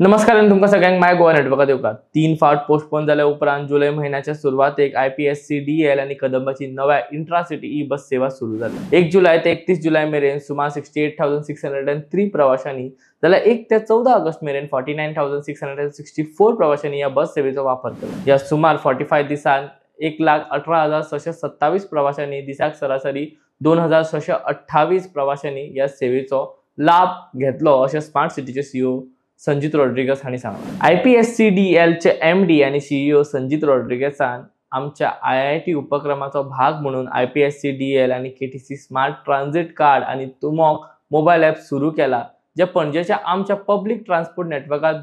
नमस्कार आणि तुमका सगळ्यांक माय गोवा नेटवर्कात येवकार 3 फावट पोस्टपोन जाल्या उपरांत जुलै महिन्याच्या सुरवातेक IPSC DEL आणि कदंबाची नव्या इंट्रासिटी ई बस सेवा सुरू झाली। 1 जुलै ते 31 जुलै मेरेन सुमार 68,603 प्रवाशांनी जाल्यार 1 ते 14 ऑगस्ट मेरेन 49,664 प्रवाशांनी या बस सेवेचो वापर केलो। या सुमार 45 दिसांत 1,18,627 प्रवाशांनी दिसाक सरासरी 2,628 प्रवाशांनी या सेवेचो लाभ घेतलो अशें स्मार्ट सिटीचे CEO संजीत रॉड्रिगस हांणी सांगला। IPSC DEL चे MD आणि CEO संजीत रॉड्रिगसान आमच्या IIT उपक्रमाचो भाग म्हणून IPSC DEL आणि KTC स्मार्ट ट्रान्झिट कार्ड आणि तुमोक मोबाईल ॲप सुरू केला, जे पणजेच्या आमच्या पब्लिक ट्रान्सपोर्ट नेटवर्कात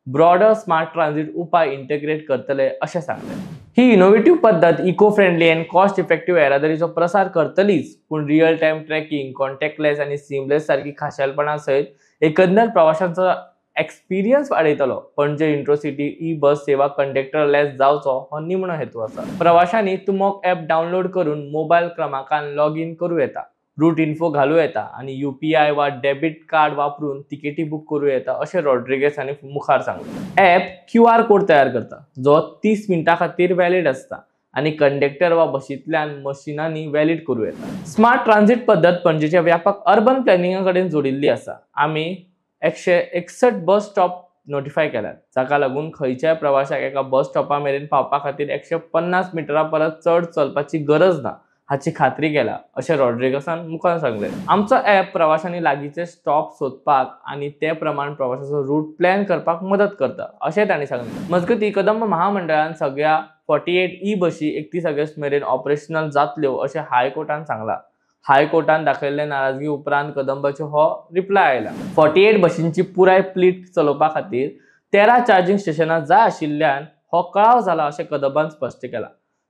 ब्रॉडर स्मार्ट ट्रान्झिट उपाय इंटिग्रेट करतले अशें सांगले। ही इनोव्हेटिव्ह पद्धत इको फ्रेंडली आणि कॉस्ट इफेक्टिव्ह येरादारीचो प्रसार करतलीच, पण रियल टाइम ट्रॅकिंग, कॉन्टॅक्टलेस आणि सीमलेस सारखी खाशेलपणां सयत एकंदर प्रवाशांचो एक्सपिरियन्स वाडयतलो। पणजे इंट्रोसिटी ई बस सेवा कंडक्टरलेस जावचो हो निमणो हेतू आसा। प्रवाशांनी तुमोक ॲप डाउनलोड करून मोबाईल क्रमांकान लॉग इन करूं येता, रूट इन्फो घालूं येता आणि UPI वा डेबिट कार्ड वापरून तिकेटी बुक करूं येता अशें रॉड्रिगस हांणी मुखार सांगलें। ॲप QR कोड तयार करता, जो 30 मिनिटां खातीर वॅलिड आसता आणि कंडक्टर वा बशींतल्यान मशिनांनी वॅलिड करूं येता। स्मार्ट ट्रान्झिट पद्धत पणजेच्या व्यापक अर्बन प्लॅनिंगा कडेन जोडिल्ली आसा। आमी 161 बस स्टॉप नोटिफाय केल्यात, जाका लागून खंयच्याय प्रवाशाक एका बस स्टॉपा मेरेन पावपा खातीर 150 मिटरां परस चड चलपाची गरज ना हाची खात्री केला अशें रॉड्रिगसान मुखार सांगलें। आमचो ॲप प्रवाशांनी लागींचे स्टॉप सोदपाक आणि ते प्रमाण प्रवासाचो रूट प्लॅन करपाक मदत करता अशें तांणी सांगलें। मजगतीं कदंब महामंडळान सगळ्या 48 ई बशी 31 ऑगस्ट मेरेन ऑपरेशनल जातल्यो अशें हायकोर्टान सांगला। हायकोर्टान दाखयल्ले नाराजगी उपरांत कदंबाचो हो रिप्लाय आयला। 48 बशींची पुराय फ्लीट चलोवपा खातीर 13 चार्जिंग स्टेशनां जाय आशिल्ल्यान हो कळाव जाला अशें कदंबान स्पश्ट केला।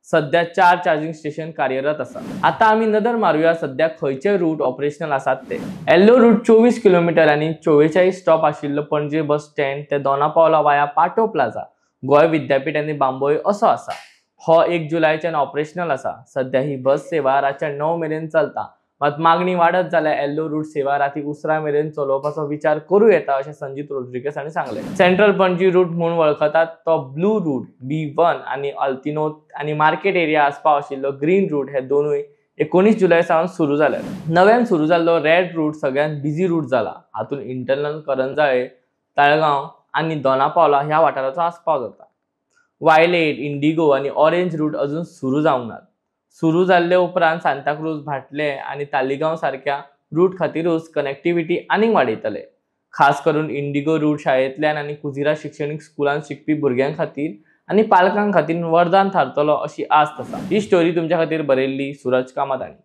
सध्या 4 चार्जिंग स्टेशन कार्यरत आसा। आता आमी नदर मारूया सध्या खंयचे रूट ऑपरेशनल आसात ते। येल्लो रूट 24 किलोमीटर आणि 44 स्टॉप आशिल्लो पणजे बस स्टँड ते दोना पावला वाया पाटो प्लाझा, गोय विद्यापीठ आणि बांबोळी असो आसा। हो 1 जुलैच्यान ऑपरेशनल आसा। सध्या ही बस सेवा रातच्या 9 मेरेन चलता, मात मागणी वाढत जाल्यार येल्लो रूट सेवा राती उसरा मेरेन चलोवपाचो विचार करूं येता अशें संजीत रॉड्रिगस हांणी सांगलें। सेंट्रल पणजी रूट म्हणून वळखतात तो ब्लू रूट B1 आणि अल्तिनो आणि मार्केट एरिया आसपाव आशिल्लो ग्रीन रूट हे दोनूय 19 जुलै सावन सुरू जाल्यात। नव्यान सुरू जाल्लो रेड रूट सगळ्यांत बिझी रूट जाला। हातून इंटरनल करंजाळे, ताळगांव आणि दोना पावला ह्या वाठाराचो आसपाव जाता। वायलेट, इंडिगो आणि ऑरेंज रूट अजून सुरू जावंक नात। सुरू जाल्ले उपरांत सांताक्रूज, भाटले आणि तालिगांव सारख्या रूट खातीरूच कनेक्टिव्हिटी आनीक वाडयतले। खास करून इंडिगो रूट शाळेंतल्यान आणि कुजिरा शिक्षणीक स्कुलांत शिकपी भुरग्यां खातीर आणि पालकां खातीर वरदान थारतलो अशी आस्त आसा। ही स्टोरी तुमच्या खातीर बरयल्ली सूरज कामत हांणी।